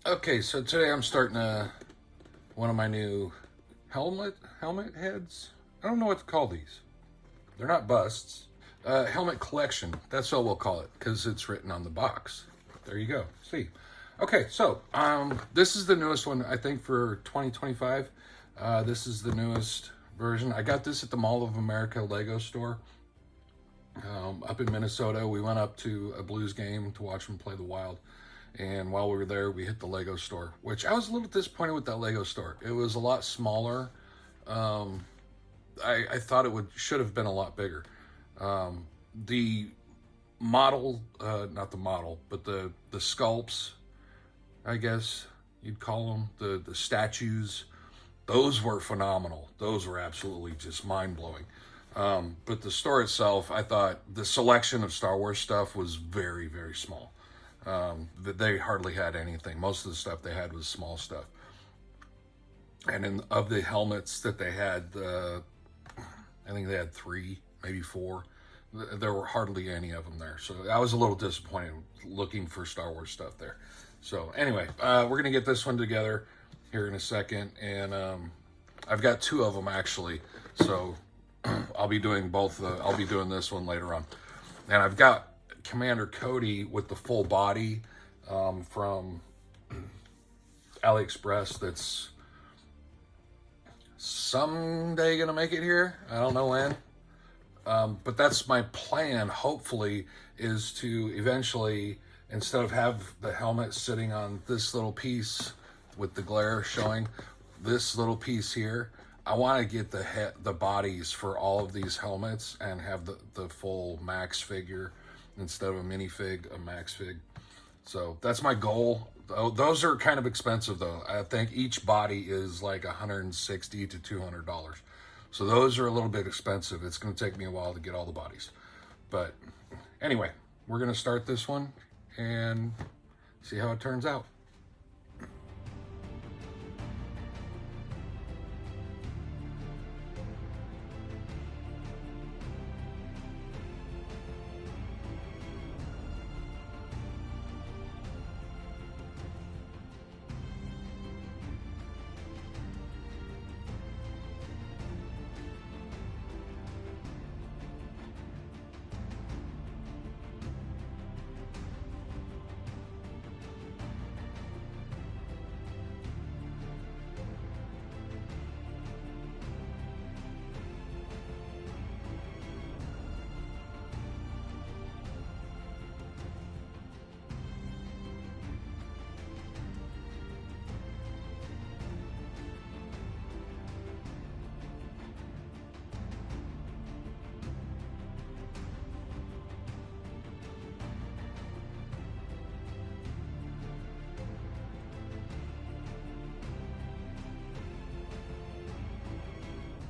Okay, so today I'm starting one of my new helmet heads. I don't know what to call these. They're not busts. Helmet collection. That's what we'll call it because it's written on the box. There you go. See. Okay, so this is the newest one I think for 2025. This is the newest version. I got this at the Mall of America Lego store up in Minnesota. We went up to a Blues game to watch them play the Wild. And while we were there, we hit the Lego store, which I was a little disappointed with that Lego store. It was a lot smaller. I thought should have been a lot bigger. The model, not the model, but the sculpts, I guess you'd call them, the statues, those were phenomenal. Those were absolutely just mind-blowing. But the store itself, I thought the selection of Star Wars stuff was very, very small. They hardly had anything. Most of the stuff they had was small stuff. And of the helmets that they had, I think they had 3, maybe 4. There were hardly any of them there. So I was a little disappointed looking for Star Wars stuff there. So anyway, we're going to get this one together here in a second. And I've got 2 of them actually. So I'll be doing both. I'll be doing this one later on. And I've got Commander Cody with the full body from AliExpress that's someday gonna make it here. I don't know when, but that's my plan, hopefully, is to eventually, instead of have the helmet sitting on this little piece with the glare showing, this little piece here, I want to get the bodies for all of these helmets and have the full max figure instead of a minifig, a max fig. So that's my goal. Those are kind of expensive though. I think each body is like $160 to $200. So those are a little bit expensive. It's going to take me a while to get all the bodies. But anyway, we're going to start this one and see how it turns out.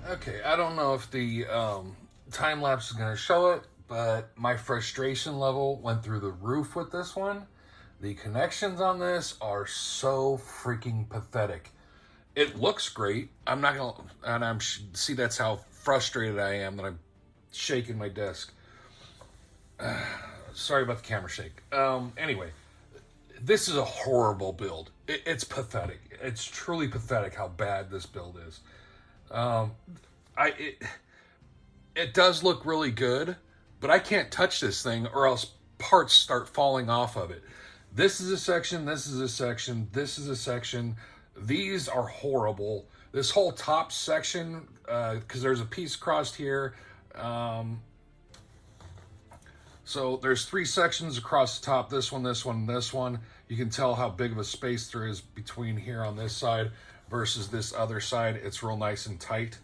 Okay, I don't know if the time lapse is going to show it, but my frustration level went through the roof with this one. The connections on this are so freaking pathetic. It looks great. I'm not going to, and see, that's how frustrated I am that I'm shaking my desk. Sorry about the camera shake. Anyway, this is a horrible build. It's pathetic. It's truly pathetic how bad this build is. It does look really good, but I can't touch this thing or else parts start falling off of it. This is a section, this is a section, this is a section. These are horrible. This whole top section, because there's a piece crossed here. So there's 3 sections across the top, this one, this one, this one. You can tell how big of a space there is between here on this side versus this other side. It's real nice and tight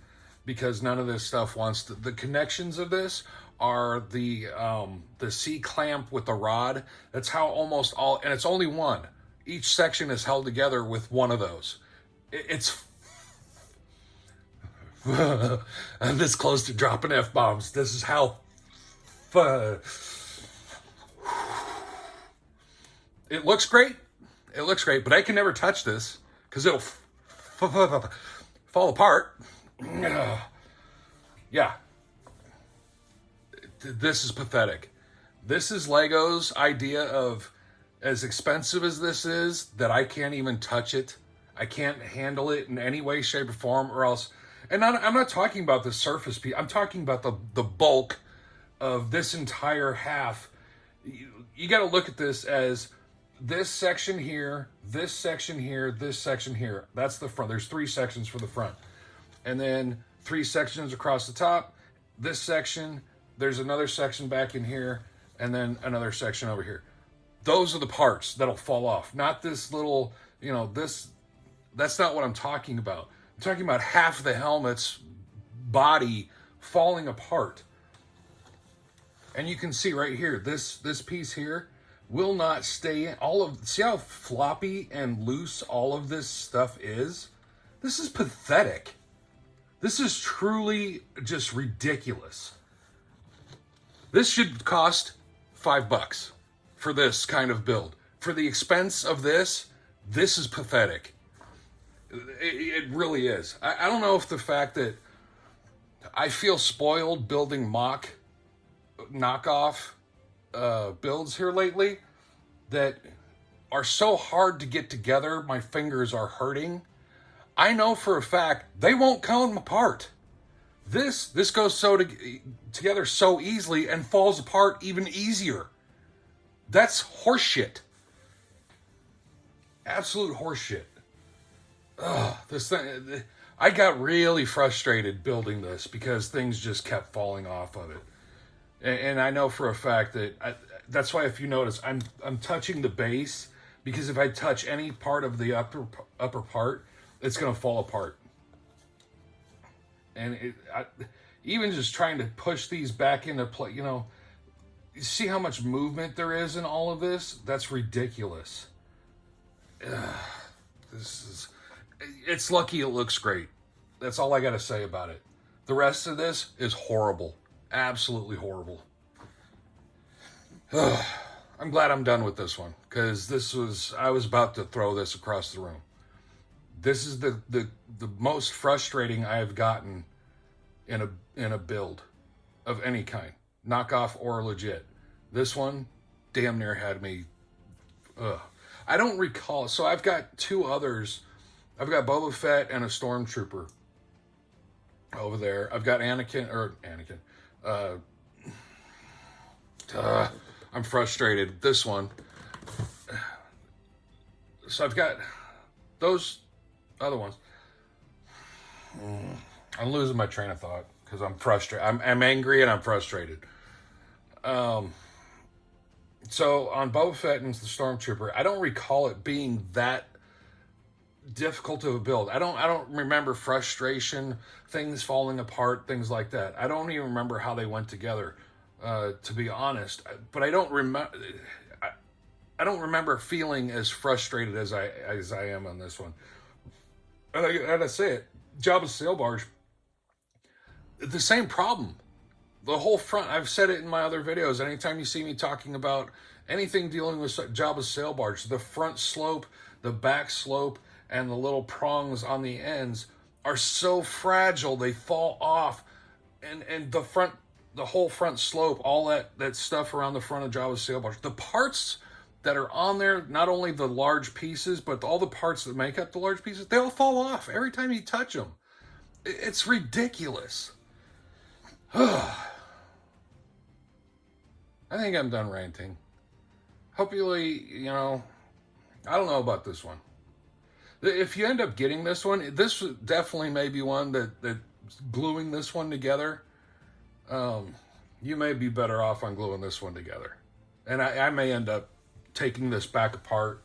because none of this stuff wants to, the connections of this are the C-clamp with the rod. That's how almost all, and it's only one. Each section is held together with one of those. It's I'm this close to dropping F-bombs. This is how it looks great. It looks great, but I can never touch this because it'll fall apart. Yeah. This is pathetic. This is Lego's idea of as expensive as this is, that I can't even touch it. I can't handle it in any way, shape, or form, or else. And I'm not talking about the surface piece. I'm talking about the bulk of this entire half. You got to look at this as this section here, this section here, this section here. That's the front. There's 3 sections for the front. And then 3 sections across the top. This section, there's another section back in here, and then another section over here. Those are the parts that'll fall off. Not this little, that's not what I'm talking about. I'm talking about half the helmet's body falling apart. And you can see right here, this piece here will not stay in. See how floppy and loose all of this stuff is? This is pathetic. This is truly just ridiculous. This should cost $5 for this kind of build. For the expense of this is pathetic. It really is. I don't know if the fact that I feel spoiled building knockoff builds here lately that are so hard to get together, my fingers are hurting. I know for a fact they won't come apart. This goes together so easily and falls apart even easier. That's horseshit. Absolute horseshit. Ugh, this thing. I got really frustrated building this because things just kept falling off of it. And I know for a fact that that's why, if you notice, I'm touching the base, because if I touch any part of the upper part, it's going to fall apart. And even just trying to push these back into play, you see how much movement there is in all of this? That's ridiculous. It's lucky it looks great. That's all I got to say about it. The rest of this is horrible. Absolutely horrible. I'm glad I'm done with this one, because I was about to throw this across the room. This is the most frustrating I have gotten in a build of any kind, knockoff or legit. This one damn near had me. I don't recall. So I've got 2 others. I've got Boba Fett and a Stormtrooper over there. I've got Anakin. I'm frustrated. This one. So I've got those other ones. I'm losing my train of thought because I'm frustrated. I'm angry and I'm frustrated. So on Boba Fett and the Stormtrooper, I don't recall it being that difficult of a build. I don't remember frustration, things falling apart, things like that. I don't even remember how they went together, to be honest. But I don't remember. I don't remember feeling as frustrated as I am on this one. And I say it, Jabba's sail barge, the same problem. The whole front, I've said it in my other videos, anytime you see me talking about anything dealing with Jabba's sail barge, the front slope, the back slope, and the little prongs on the ends are so fragile, they fall off. And the whole front slope, all that stuff around the front of Jabba's sail barge, the parts that are on there, not only the large pieces, but all the parts that make up the large pieces, they all fall off every time you touch them. It's ridiculous. I think I'm done ranting. Hopefully, I don't know about this one. If you end up getting this one, this definitely may be one that gluing this one together, you may be better off on gluing this one together. And I may end up taking this back apart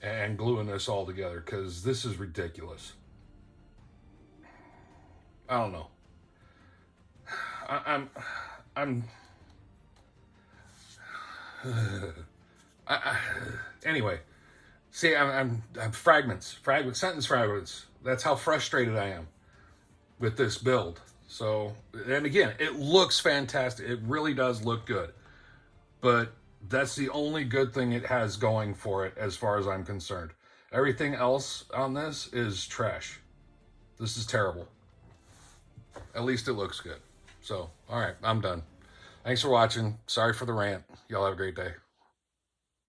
and gluing this all together, because this is ridiculous. I don't know. Anyway, see, I'm fragments, sentence fragments. That's how frustrated I am with this build. So, and again, it looks fantastic. It really does look good. But that's the only good thing it has going for it as far as I'm concerned. Everything else on this is trash. This is terrible. At least it looks good. So, all right, I'm done. Thanks for watching. Sorry for the rant. Y'all have a great day.